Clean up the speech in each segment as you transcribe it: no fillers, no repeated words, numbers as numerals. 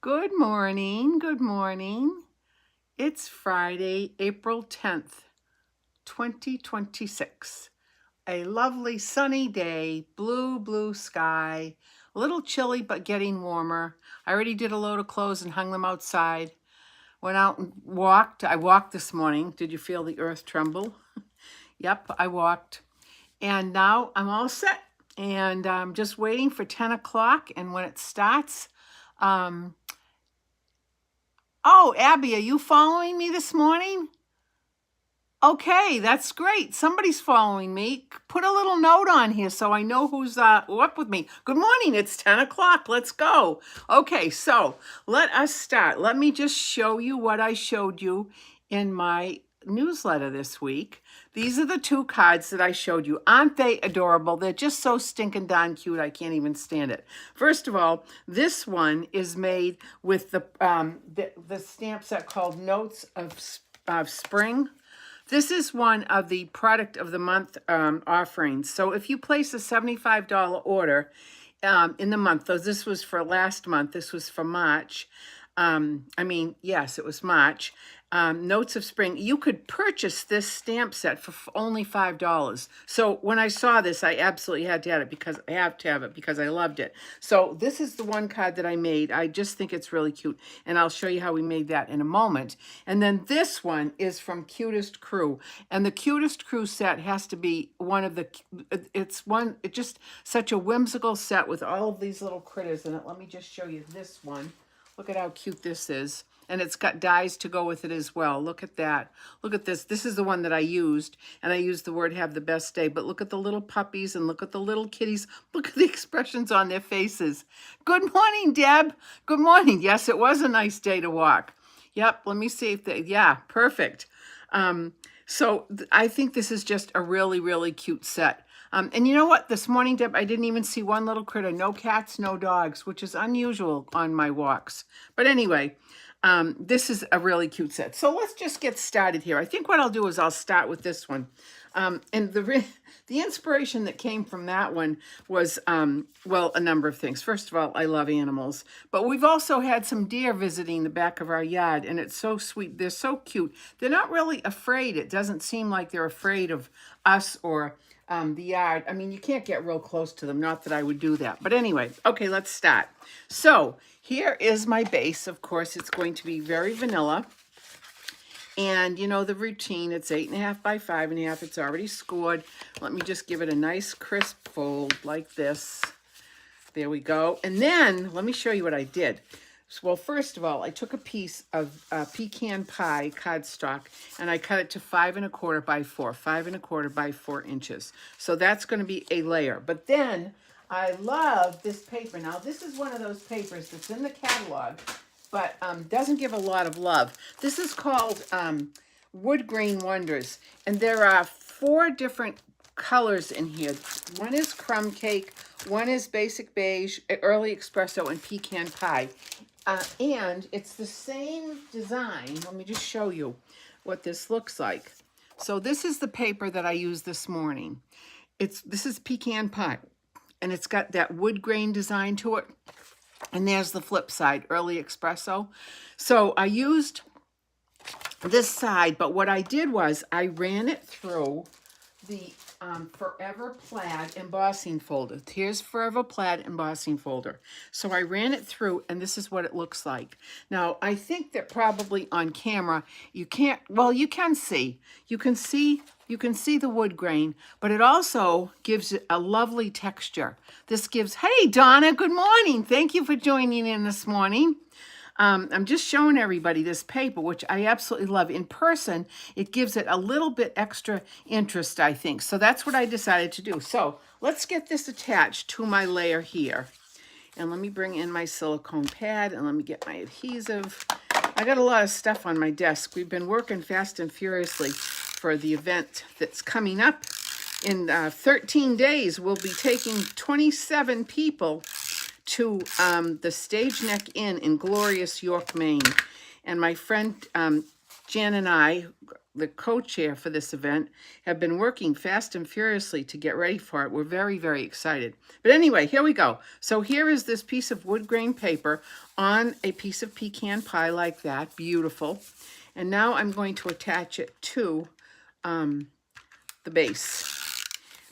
Good morning. Good morning. It's Friday, April 10th, 2026. A lovely sunny day, blue sky, a little chilly but getting warmer. I already did a load of clothes and hung them outside. Went out and walked. I walked this morning. Did you feel the earth tremble? Yep, I walked. And now I'm all set. And I'm just waiting for 10 o'clock. And when it starts, oh, Abby, are you following me this morning? Okay, that's great. Somebody's following me. Put a little note on here so I know who's up with me. Good morning. It's 10 o'clock. Let's go. Okay, so let us start. Let me just show you what I showed you in my newsletter this week. These are the two cards that I showed you. Aren't they adorable? They're just so stinking darn cute. I can't even stand it. First of all, this one is made with the stamp set called Notes of Spring. This is one of the product of the month offerings. So if you place a $75 order in the month, though this was for last month, this was for March. Yes, it was March. Notes of Spring. You could purchase this stamp set for only $5. So when I saw this, I absolutely had to have it because I loved it. So this is the one card that I made. I just think it's really cute, and I'll show you how we made that in a moment. And then this one is from Cutest Crew, and the Cutest Crew set has to be one of the. It's just such a whimsical set with all of these little critters in it. Let me just show you this one. Look at how cute this is. And it's got dies to go with it as well. Look at that. Look at this. This is the one that I used. And I used the word have the best day. But look at the little puppies and look at the little kitties. Look at the expressions on their faces. Good morning, Deb. Good morning. Yes, it was a nice day to walk. Yep, let me see if they, yeah, perfect. I think this is just a really cute set. And you know what? This morning, Deb, I didn't even see one little critter. No cats, no dogs, which is unusual on my walks. But anyway, this is a really cute set. So let's just get started here. I think what I'll do is I'll start with this one. And the inspiration that came from that one was, well, a number of things. First of all, I love animals. But we've also had some deer visiting the back of our yard, and it's so sweet. They're so cute. They're not really afraid. It doesn't seem like they're afraid of us or the yard. I mean, you can't get real close to them. Not that I would do that. But anyway, okay, let's start. So here is my base. Of course, it's going to be very vanilla. And you know the routine, it's 8.5 by 5.5. It's already scored. Let me just give it a nice crisp fold like this. There we go. And then let me show you what I did. Well, first of all, I took a piece of pecan pie cardstock and I cut it to 5 1/4 by 4, 5 1/4 by 4 inches. So that's going to be a layer. But then I love this paper. Now, this is one of those papers that's in the catalog, but doesn't give a lot of love. This is called Wood Grain Wonders, and there are 4 different colors in here. One is crumb cake, one is basic beige, early espresso, and pecan pie. And it's the same design. Let me just show you what this looks like. So this is the paper that I used this morning. This is pecan pie, and it's got that wood grain design to it. And there's the flip side, early espresso. So I used this side, but what I did was I ran it through the Forever Plaid embossing folder. Here's Forever Plaid embossing folder. So I ran it through, and this is what it looks like. Now, I think that probably on camera, you can't, well, you can see. You can see the wood grain, but it also gives it a lovely texture. This gives, hey, Donna, good morning. Thank you for joining in this morning. I'm just showing everybody this paper, which I absolutely love. In person, it gives it a little bit extra interest, I think. So that's what I decided to do. So let's get this attached to my layer here. And let me bring in my silicone pad and let me get my adhesive. I got a lot of stuff on my desk. We've been working fast and furiously for the event that's coming up. In 13 days, we'll be taking 27 people to the Stage Neck Inn in glorious York, Maine. And my friend Jan and I, the co-chair for this event, have been working fast and furiously to get ready for it. We're very, very excited. But anyway, here we go. So here is this piece of wood grain paper on a piece of pecan pie like that. Beautiful. And now I'm going to attach it to the base.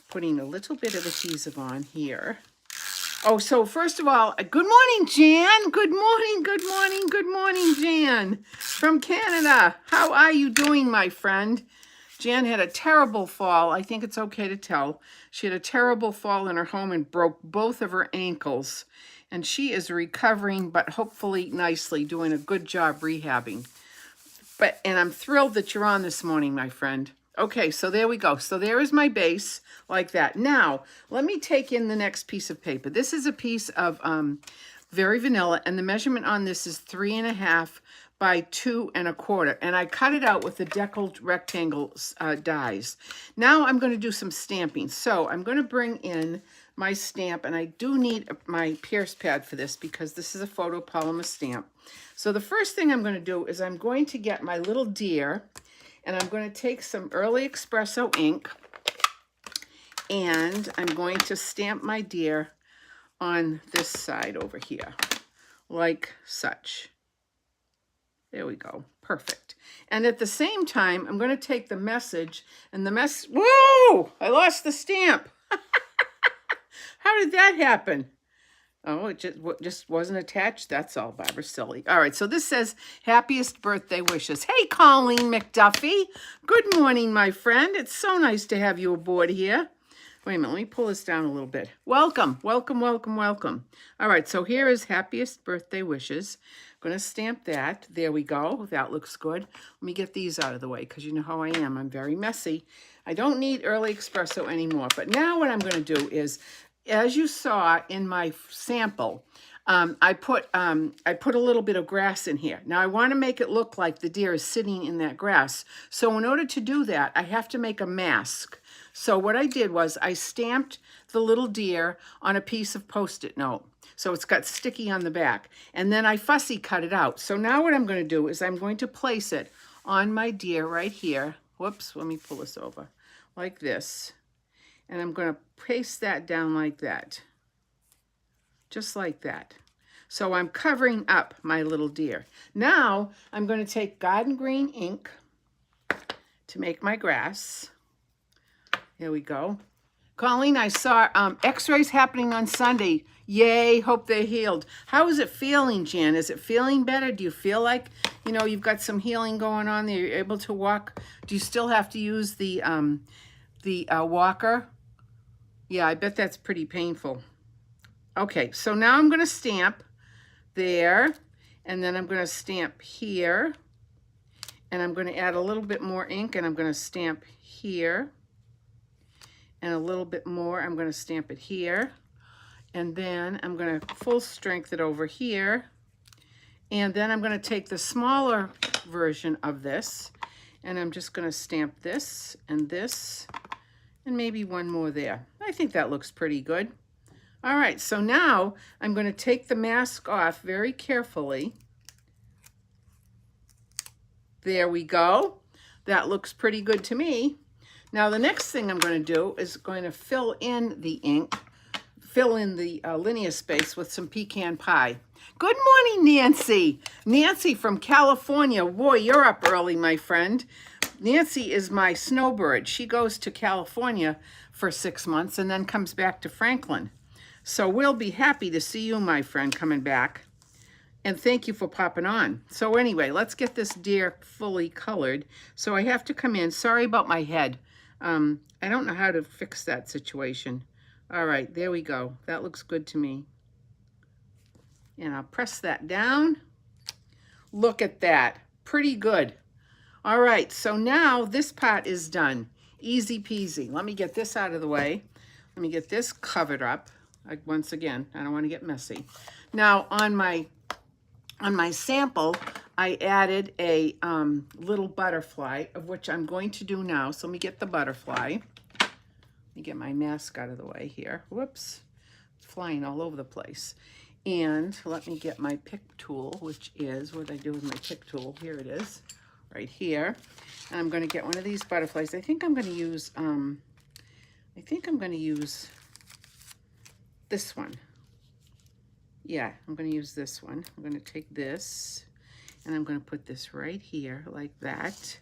Putting a little bit of adhesive on here. Oh, so first of all, good morning, Jan. Good morning, good morning, good morning, Jan. From Canada. How are you doing, my friend? Jan had a terrible fall. I think it's okay to tell. She had a terrible fall in her home and broke both of her ankles. And she is recovering, but hopefully nicely, doing a good job rehabbing. And I'm thrilled that you're on this morning, my friend. Okay, so there we go. So there is my base like that. Now, let me take in the next piece of paper. This is a piece of Very Vanilla, and the measurement on this is 3.5 by 2 1/4. And I cut it out with the deckled rectangle dies. Now I'm going to do some stamping. So I'm going to bring in my stamp, and I do need my Pierce pad for this because this is a photopolymer stamp. So the first thing I'm going to do is I'm going to get my little deer, and I'm going to take some Early Espresso ink, and I'm going to stamp my deer on this side over here, like such. There we go. Perfect. And at the same time, I'm going to take the message, and whoa! I lost the stamp. How did that happen? Oh, it just wasn't attached. That's all, Barbara. Silly. All right, so this says, happiest birthday wishes. Hey, Colleen McDuffie. Good morning, my friend. It's so nice to have you aboard here. Wait a minute, let me pull this down a little bit. Welcome, welcome, welcome, welcome. All right, so here is happiest birthday wishes. I'm going to stamp that. There we go. That looks good. Let me get these out of the way because you know how I am. I'm very messy. I don't need Early Espresso anymore. But now what I'm going to do is, as you saw in my sample, I put a little bit of grass in here. Now I want to make it look like the deer is sitting in that grass. So in order to do that, I have to make a mask. So what I did was I stamped the little deer on a piece of Post-it note. So it's got sticky on the back. And then I fussy cut it out. So now what I'm going to do is I'm going to place it on my deer right here. Whoops, let me pull this over. Like this. And I'm going to paste that down like that. Just like that. So I'm covering up my little deer. Now I'm going to take Garden Green ink to make my grass. Here we go. Colleen, I saw x-rays happening on Sunday. Yay, hope they're healed. How is it feeling, Jan? Is it feeling better? Do you feel like, you know, you've got some healing going on there? You're able to walk? Do you still have to use the walker? Yeah, I bet that's pretty painful. Okay, so now I'm going to stamp there, and then I'm going to stamp here, and I'm going to add a little bit more ink, and I'm going to stamp here, and a little bit more. I'm going to stamp it here, and then I'm going to full strength it over here, and then I'm going to take the smaller version of this, and I'm just going to stamp this, and maybe one more there. I think that looks pretty good. All right, so now I'm going to take the mask off very carefully. There we go. That looks pretty good to me. Now the next thing I'm going to do is going to fill in the ink, fill in the linear space with some pecan pie. Good morning, Nancy. Nancy from California. Boy, you're up early, my friend. Nancy is my snowbird. She goes to California for 6 months and then comes back to Franklin. So we'll be happy to see you, my friend, coming back. And thank you for popping on. So anyway, let's get this deer fully colored. So I have to come in. Sorry about my head. I don't know how to fix that situation. All right, there we go. That looks good to me. And I'll press that down. Look at that. Pretty good. All right, so now this part is done. Easy peasy. Let me get this out of the way. Let me get this covered up. Once again, I don't want to get messy. Now on my sample, I added a little butterfly, of which I'm going to do now. So let me get the butterfly. Let me get my mask out of the way here. Whoops, it's flying all over the place. And let me get my pick tool, which is, what did I do with my pick tool? Here it is, right here. And I'm going to get one of these butterflies. I think I'm going to use this one. Yeah, I'm going to use this one. I'm going to take this and I'm going to put this right here like that.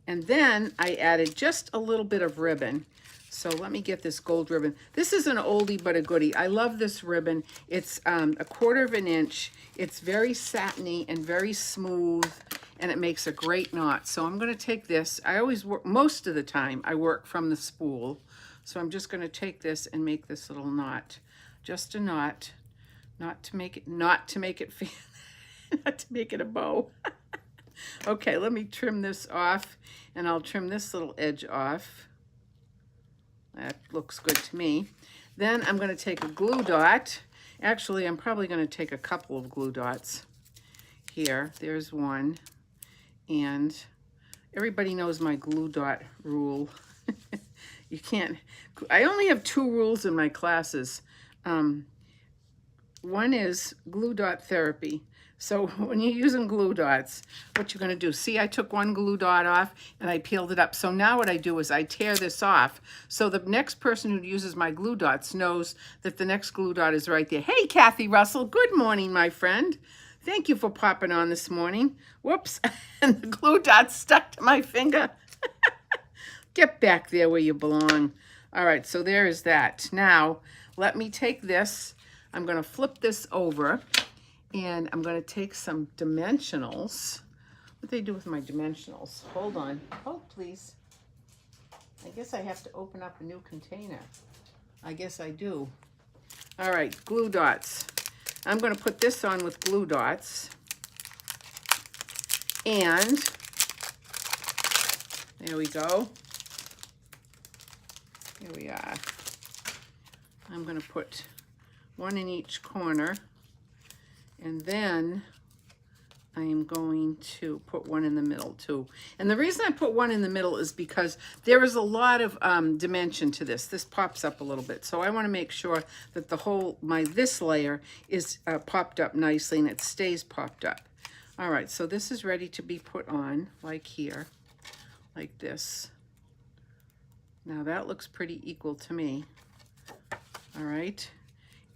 And then I added just a little bit of ribbon. So let me get this gold ribbon. This is an oldie but a goodie. I love this ribbon. It's 1/4 of an inch. It's very satiny and very smooth, and it makes a great knot. So I'm going to take this. I always work, most of the time, I work from the spool. So I'm just going to take this and make this little knot. Just a knot, not to make it not to make it a bow. Okay, let me trim this off, and I'll trim this little edge off. That looks good to me. Then I'm going to take a glue dot. Actually, I'm probably going to take a couple of glue dots. Here, there's one. And everybody knows my glue dot rule. You can't, I only have 2 rules in my classes. One is glue dot therapy. So when you're using glue dots, what you're going to do, see, I took one glue dot off and I peeled it up. So now what I do is I tear this off. So the next person who uses my glue dots knows that the next glue dot is right there. Hey, Kathy Russell. Good morning, my friend. Thank you for popping on this morning. Whoops. And the glue dot stuck to my finger. Get back there where you belong. All right, so there is that. Now, let me take this. I'm going to flip this over. And I'm going to take some dimensionals. What do they do with my dimensionals? Hold on. Hold, please. I guess I have to open up a new container. I guess I do. All right, glue dots. I'm going to put this on with glue dots. And there we go. Here we are. I'm going to put one in each corner. And then I am going to put one in the middle too. And the reason I put one in the middle is because there is a lot of dimension to this. This pops up a little bit. So I want to make sure that the whole, this layer is popped up nicely and it stays popped up. All right, so this is ready to be put on like here, like this. Now that looks pretty equal to me. All right.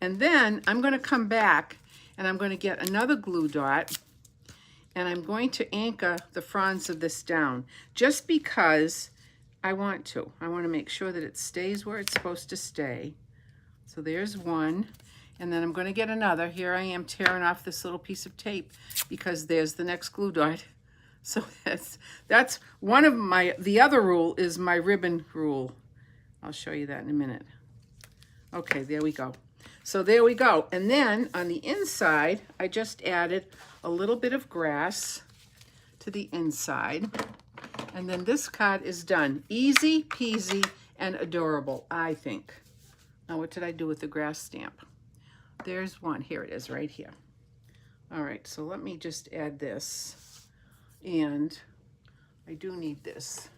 And then I'm going to come back and I'm going to get another glue dot and I'm going to anchor the fronds of this down just because I want to. I want to make sure that it stays where it's supposed to stay. So there's one. And then I'm going to get another. Here I am tearing off this little piece of tape because there's the next glue dot. So that's one of the other rule is my ribbon rule. I'll show you that in a minute. Okay, there we go. So there we go. And then on the inside, I just added a little bit of grass to the inside. And then this card is done. Easy peasy and adorable, I think. Now, what did I do with the grass stamp? There's one. Here it is right here. All right, so let me just add this. And I do need this.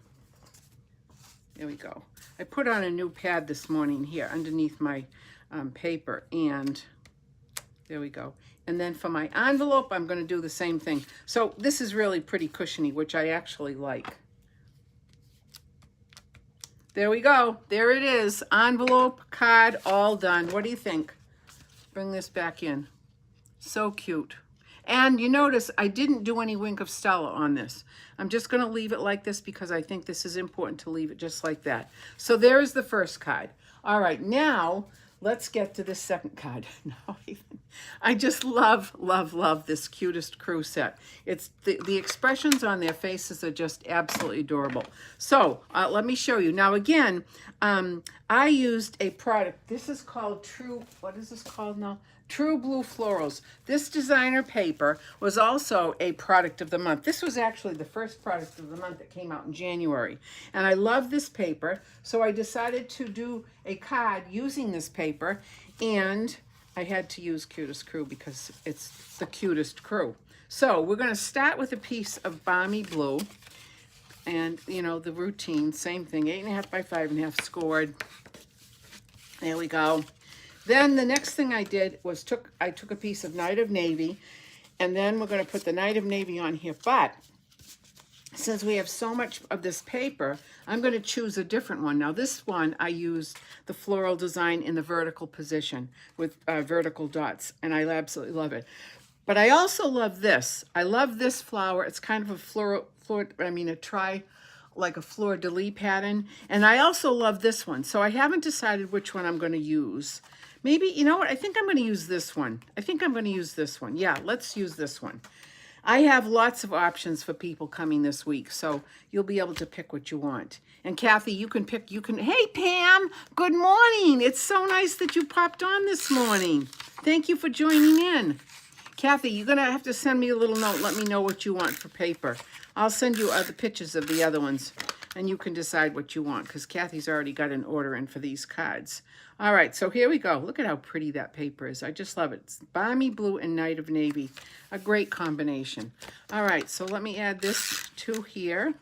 There we go. I put on a new pad this morning here underneath my paper, and there we go. And then for my envelope, I'm going to do the same thing. So this is really pretty cushiony, which I actually like. There we go. There it is. Envelope, card, all done. What do you think? Bring this back in. So cute. And you notice I didn't do any Wink of Stella on this. I'm just going to leave it like this because I think this is important to leave it just like that. So there's the first card. All right, now let's get to the second card. I just love, love, love this Cutest Crew set. It's the expressions on their faces are just absolutely adorable. So let me show you. Now again, I used a product. This is called True, what is this called now? True Blue Florals. This designer paper was also a product of the month. This was actually the first product of the month that came out in January. And I love this paper, so I decided to do a card using this paper, and I had to use Cutest Crew because it's the Cutest Crew. So we're going to start with a piece of Balmy Blue, and you know, the routine, same thing, 8.5 by 5.5 scored. There we go. Then the next thing I did was I took a piece of Night of Navy, and then we're going to put the Night of Navy on here. But since we have so much of this paper, I'm going to choose a different one. Now this one, I used the floral design in the vertical position with vertical dots, and I absolutely love it. But I also love this. I love this flower. It's kind of a like a fleur-de-lis pattern. And I also love this one. So I haven't decided which one I'm going to use. Maybe, you know what? I think I'm going to use this one. I think I'm going to use this one. Yeah, let's use this one. I have lots of options for people coming this week, so you'll be able to pick what you want. And Kathy, you can pick, hey Pam, good morning. It's so nice that you popped on this morning. Thank you for joining in. Kathy, you're going to have to send me a little note. Let me know what you want for paper. I'll send you other pictures of the other ones, and you can decide what you want, because Kathy's already got an order in for these cards. All right, so here we go. Look at how pretty that paper is. I just love it. It's Balmy Blue and Night of Navy. A great combination. All right, so let me add this to here.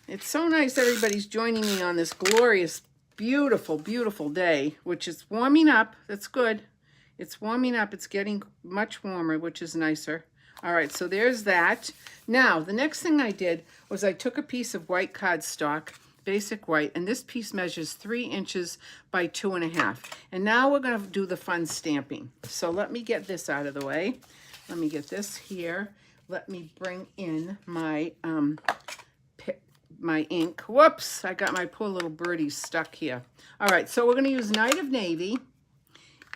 It's so nice everybody's joining me on this glorious, beautiful, beautiful day, which is warming up. That's good. It's warming up. It's getting much warmer, which is nicer. All right, so there's that. Now, the next thing I did was I took a piece of white cardstock, basic white, and this piece measures 3 inches by 2.5. And now we're going to do the fun stamping. So let me get this out of the way. Let me get this here. Let me bring in my my ink. Whoops, I got my poor little birdie stuck here. All right, so we're going to use Night of Navy.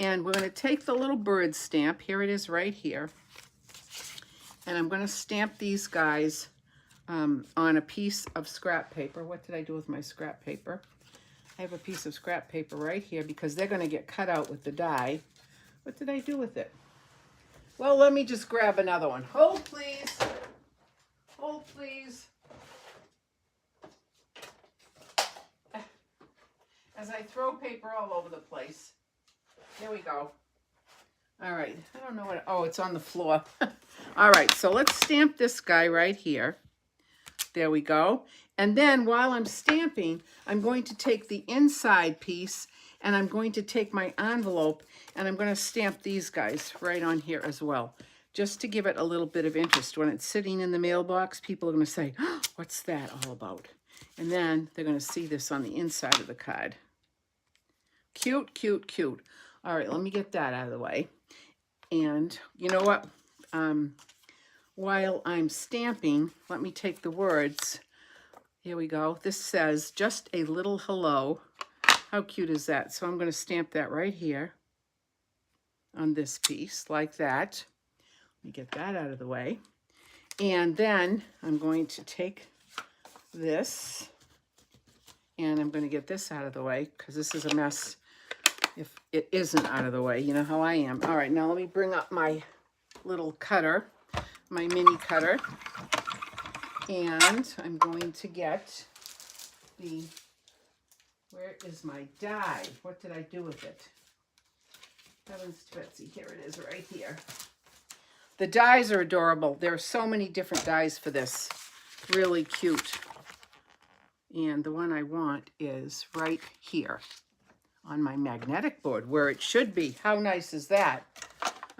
And we're going to take the little bird stamp. Here it is right here. And I'm going to stamp these guys on a piece of scrap paper. What did I do with my scrap paper? I have a piece of scrap paper right here because they're going to get cut out with the die. What did I do with it? Well, let me just grab another one. Hold, please. Hold, please. As I throw paper all over the place. There we go. All right, I don't know what, oh, it's on the floor. All right, so let's stamp this guy right here. There we go. And then while I'm stamping, I'm going to take the inside piece and I'm going to take my envelope and I'm going to stamp these guys right on here as well, just to give it a little bit of interest. When it's sitting in the mailbox, people are going to say, oh, what's that all about? And then they're going to see this on the inside of the card. Cute, cute, cute. All right, let me get that out of the way. And you know what? While I'm stamping, let me take the words. Here we go. This says, just a little hello. How cute is that? So I'm going to stamp that right here on this piece, like that. Let me get that out of the way. And then I'm going to take this, and I'm going to get this out of the way, because this is a mess if it isn't out of the way. You know how I am. All right, now let me bring up my little cutter, my mini cutter, and I'm going to get the, where is my die? What did I do with it? Heavens to Betsy, here it is right here. The dies are adorable. There are so many different dies for this. Really cute. And the one I want is right here on my magnetic board, where it should be. How nice is that?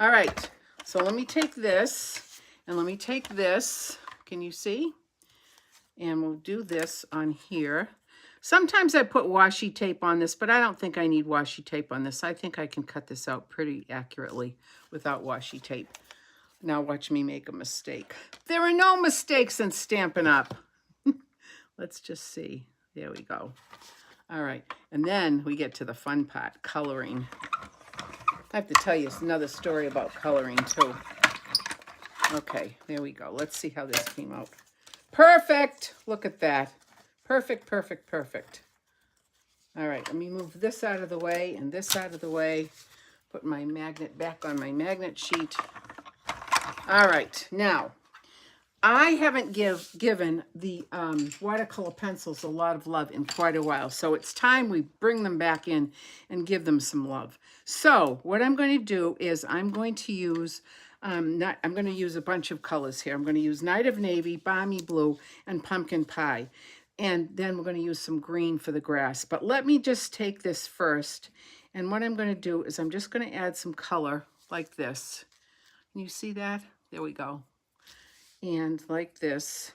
All right, so let me take this, and let me take this. Can you see? And we'll do this on here. Sometimes I put washi tape on this, but I don't think I need washi tape on this. I think I can cut this out pretty accurately without washi tape. Now watch me make a mistake. There are no mistakes in Stampin' Up! Let's just see. There we go. All right, and then we get to the fun part, coloring. I have to tell you another story about coloring too. Okay, there we go. Let's see how this came out. Perfect! Look at that. Perfect, perfect, perfect. All right, let me move this out of the way and this out of the way. Put my magnet back on my magnet sheet. All right, now, I haven't given the watercolor pencils a lot of love in quite a while, so it's time we bring them back in and give them some love. So what I'm going to do is I'm going to use I'm going to use a bunch of colors here. I'm going to use Night of Navy, Balmy Blue, and Pumpkin Pie. And then we're going to use some green for the grass. But let me just take this first. And what I'm going to do is I'm just going to add some color like this. Can you see that? There we go. And like this.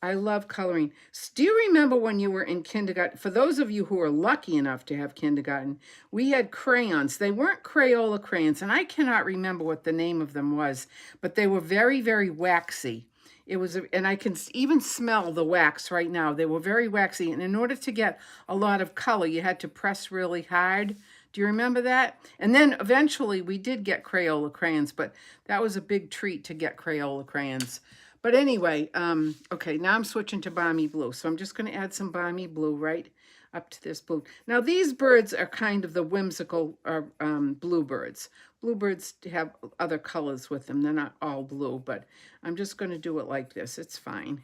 I love coloring. Do you remember when you were in kindergarten? For those of you who are lucky enough to have kindergarten, we had crayons. They weren't Crayola crayons, and I cannot remember what the name of them was, but they were very, very waxy. It was, and I can even smell the wax right now. They were very waxy, and in order to get a lot of color, you had to press really hard. Do you remember that? And then eventually we did get Crayola crayons, but that was a big treat to get Crayola crayons. But anyway, okay, now I'm switching to Balmy Blue. So I'm just going to add some Balmy Blue right up to this blue. Now, these birds are kind of the whimsical bluebirds. Bluebirds have other colors with them. They're not all blue, but I'm just going to do it like this. It's fine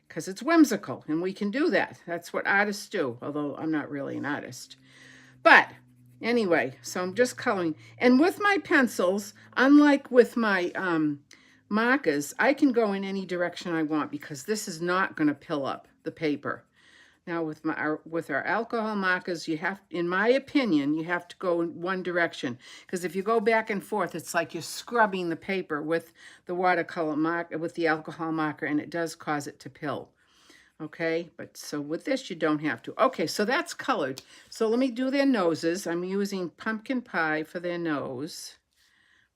because it's whimsical, and we can do that. That's what artists do, although I'm not really an artist. But anyway, so I'm just coloring. And with my pencils, unlike with my markers, I can go in any direction I want because this is not going to pill up the paper. Now with our alcohol markers, you have, in my opinion, you have to go in one direction, because if you go back and forth, it's like you're scrubbing the paper with the watercolor marker, with the alcohol marker, and it does cause it to pill. Okay, but so with this, you don't have to. Okay, so that's colored. So let me do their noses. I'm using pumpkin pie for their nose.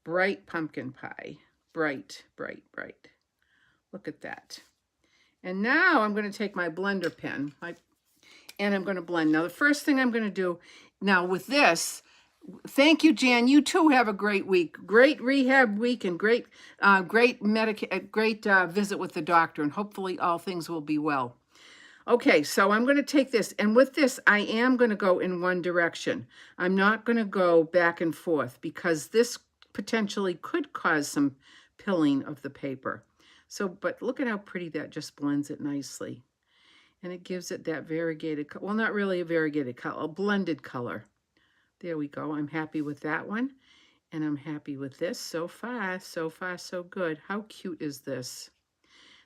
Bright pumpkin pie. Bright, bright, bright. Look at that. And now I'm going to take my blender pen and I'm going to blend. Now, the first thing I'm going to do now with this, thank you, Jan. You too have a great week. Great rehab week and great visit with the doctor. And hopefully all things will be well. Okay, so I'm going to take this. And with this, I am going to go in one direction. I'm not going to go back and forth because this potentially could cause some pilling of the paper. So, but look at how pretty that just blends it nicely. And it gives it that variegated, well, not really a variegated color, a blended color. There we go. I'm happy with that one. And I'm happy with this. So far, so good. How cute is this?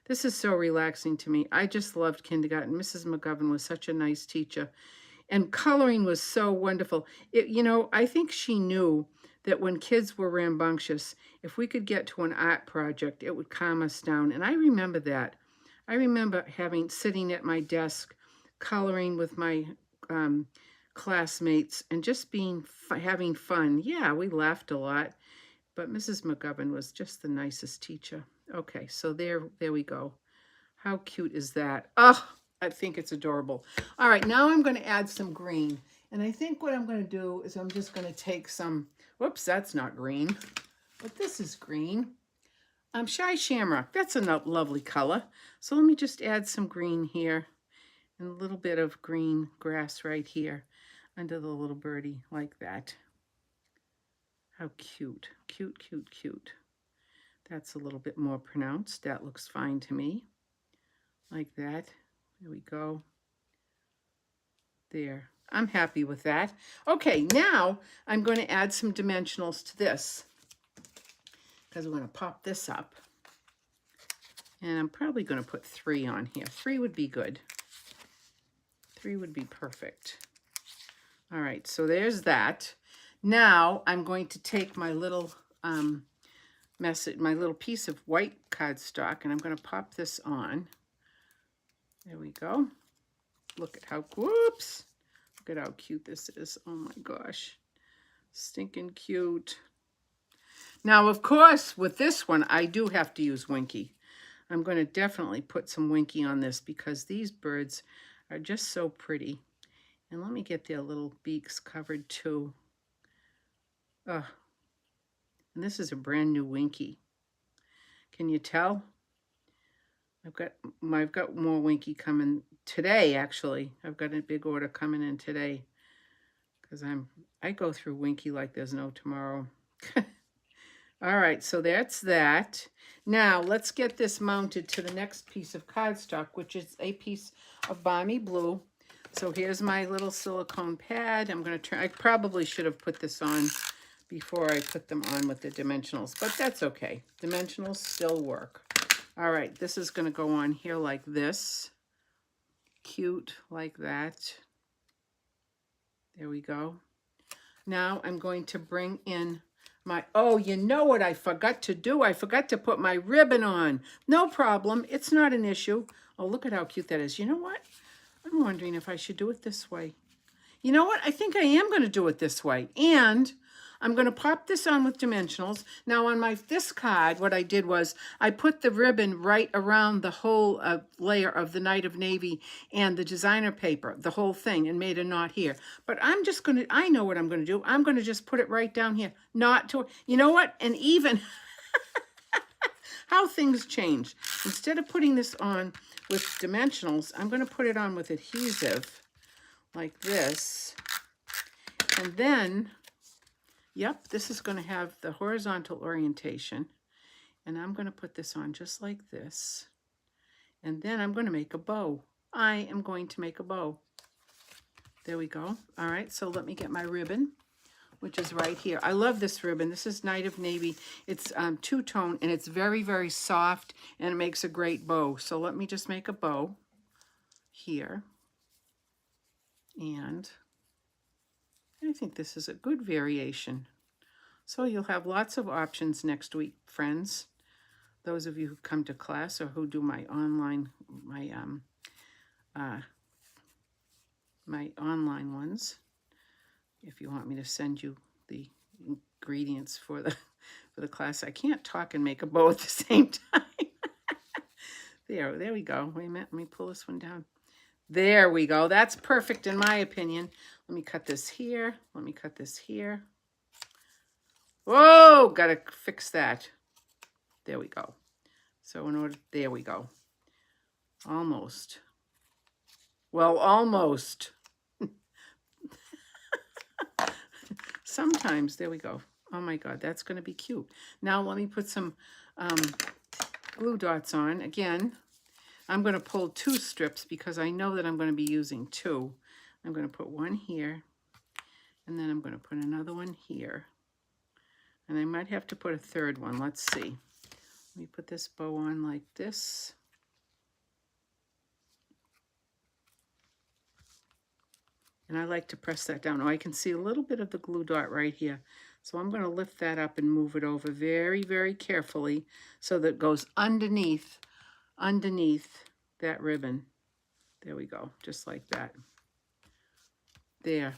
This is so relaxing to me. I just loved kindergarten. Mrs. McGovern was such a nice teacher. And coloring was so wonderful. You know, I think she knew that when kids were rambunctious, if we could get to an art project, it would calm us down. And I remember that. I remember sitting at my desk, coloring with my classmates and just having fun. Yeah, we laughed a lot, but Mrs. McGovern was just the nicest teacher. Okay, so there we go. How cute is that? Oh, I think it's adorable. All right, now I'm going to add some green. And I think what I'm going to do is I'm just going to take some, whoops, that's not green, but this is green. Shy Shamrock, that's a lovely color. So let me just add some green here and a little bit of green grass right here under the little birdie like that. How cute, cute, cute, cute. That's a little bit more pronounced. That looks fine to me. Like that. There we go. There. I'm happy with that. Okay, now I'm going to add some dimensionals to this because I'm going to pop this up. And I'm probably going to put 3 on here. 3 would be good. 3 would be perfect. All right, so there's that. Now I'm going to take my little my little piece of white cardstock, and I'm going to pop this on. There we go. Look at how, whoops. Look at how cute this is. Oh my gosh. Stinking cute. Now, of course, with this one, I do have to use Winky. I'm going to definitely put some Winky on this because these birds are just so pretty. And let me get their little beaks covered too. And this is a brand new Winky. Can you tell? I've got more Winky coming today, actually. I've got a big order coming in today because I go through Winky like there's no tomorrow. All right, so that's that. Now let's get this mounted to the next piece of cardstock, which is a piece of Balmy Blue. So here's my little silicone pad. I'm going to try. I probably should have put this on before I put them on with the dimensionals, but that's okay. Dimensionals still work. All right, this is going to go on here like this. Cute, like that. There we go. Now I'm going to bring in Oh, you know what I forgot to do? I forgot to put my ribbon on. No problem. It's not an issue. Oh, look at how cute that is. You know what? I'm wondering if I should do it this way. You know what? I think I am going to do it this way. And I'm going to pop this on with dimensionals. Now on this card, what I did was I put the ribbon right around the whole layer of the Night of Navy and the designer paper, the whole thing, and made a knot here. But I'm just going to, I know what I'm going to do. I'm going to just put it right down here. Not to, you know what? And even how things change. Instead of putting this on with dimensionals, I'm going to put it on with adhesive like this. And then, yep, this is going to have the horizontal orientation. And I'm going to put this on just like this. And then I'm going to make a bow. I am going to make a bow. There we go. All right, so let me get my ribbon, which is right here. I love this ribbon. This is Night of Navy. It's two-tone, and it's very, very soft, and it makes a great bow. So let me just make a bow here. And I think this is a good variation. So you'll have lots of options next week, friends. Those of you who come to class or who do my online, my online ones. If you want me to send you the ingredients for the class. I can't talk and make a bow at the same time. There we go. Wait a minute, let me pull this one down. There we go. That's perfect in my opinion. Let me cut this here. Let me cut this here. Whoa, gotta fix that. There we go. So there we go. Almost. Well, almost. Sometimes, there we go. Oh my God, that's gonna be cute. Now let me put some glue dots on. Again, I'm going to pull 2 strips because I know that I'm going to be using 2. I'm going to put one here, and then I'm going to put another one here. And I might have to put a third one. Let's see. Let me put this bow on like this. And I like to press that down. Oh, I can see a little bit of the glue dot right here. So I'm going to lift that up and move it over very, very carefully so that it goes underneath that ribbon. There we go, just like that. There.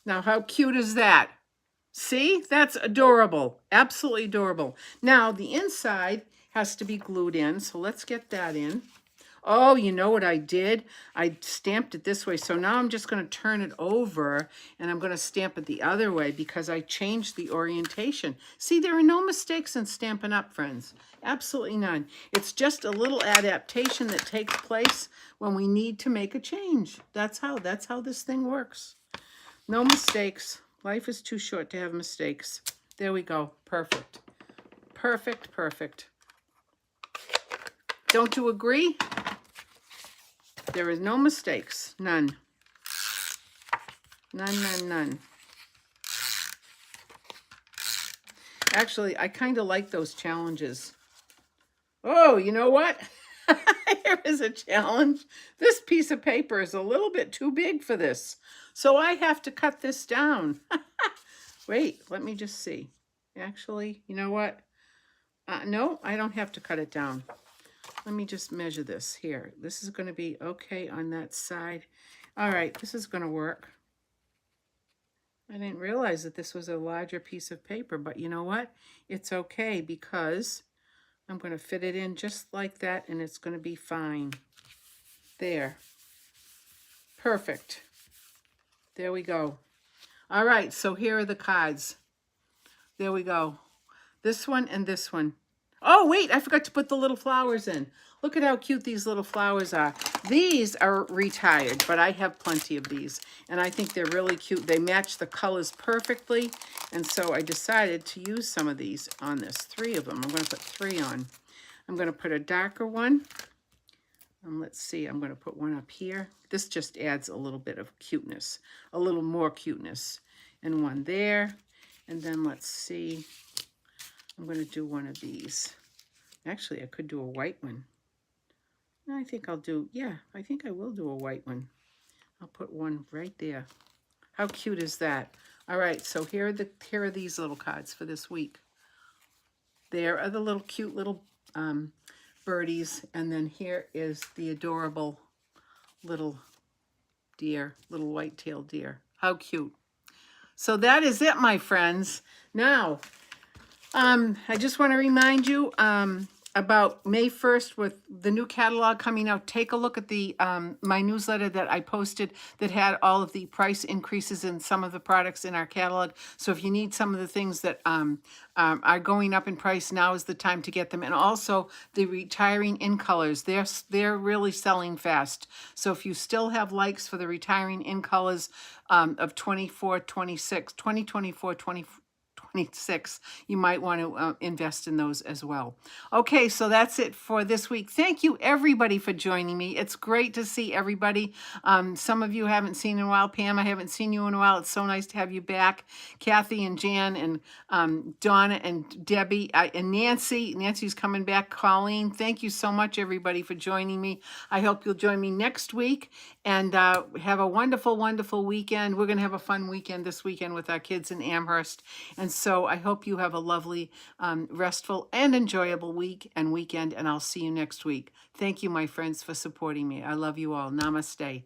Now, how cute is that? See, that's adorable, absolutely adorable. Now, the inside has to be glued in, so let's get that in. Oh, you know what I did? I stamped it this way. So now I'm just going to turn it over and I'm going to stamp it the other way because I changed the orientation. See, there are no mistakes in Stampin' Up, friends. Absolutely none. It's just a little adaptation that takes place when we need to make a change. That's how this thing works. No mistakes. Life is too short to have mistakes. There we go. Perfect. Perfect, perfect. Don't you agree? There is no mistakes. None. None, none, none. Actually, I kind of like those challenges. Oh, you know what? Here is a challenge. This piece of paper is a little bit too big for this. So I have to cut this down. Wait, let me just see. Actually, you know what? No, I don't have to cut it down. Let me just measure this here. This is going to be okay on that side. All right, this is going to work. I didn't realize that this was a larger piece of paper, but you know what? It's okay because I'm going to fit it in just like that, and it's going to be fine. There. Perfect. There we go. All right, so here are the cards. There we go. This one and this one. Oh, wait, I forgot to put the little flowers in. Look at how cute these little flowers are. These are retired, but I have plenty of these, and I think they're really cute. They match the colors perfectly, and so I decided to use some of these on this. 3 of them. I'm going to put 3 on. I'm going to put a darker one. And let's see, I'm going to put one up here. This just adds a little bit of cuteness, a little more cuteness. And one there. And then let's see. I'm going to do one of these. Actually, I could do a white one. I think I'll do, yeah, I think I will do a white one. I'll put one right there. How cute is that? All right, so here are these little cards for this week. There are the little cute little birdies, and then here is the adorable little deer, little white-tailed deer. How cute. So that is it, my friends. Now, I just want to remind you about May 1st with the new catalog coming out. Take a look at the my newsletter that I posted that had all of the price increases in some of the products in our catalog. So if you need some of the things that are going up in price, now is the time to get them. And also the retiring in colors, they're really selling fast. So if you still have likes for the retiring in colors of 24, 26, 2024, 26, you might want to invest in those as well. Okay, so that's it for this week. Thank you everybody for joining me. It's great to see everybody. Some of you haven't seen in a while. Pam, I haven't seen you in a while. It's so nice to have you back. Kathy and Jan and Donna and Debbie and Nancy. Nancy's coming back. Colleen, thank you so much everybody for joining me. I hope you'll join me next week and have a wonderful, wonderful weekend. We're going to have a fun weekend this weekend with our kids in Amherst. And so I hope you have a lovely, restful and enjoyable week and weekend, and I'll see you next week. Thank you, my friends, for supporting me. I love you all. Namaste. Bye.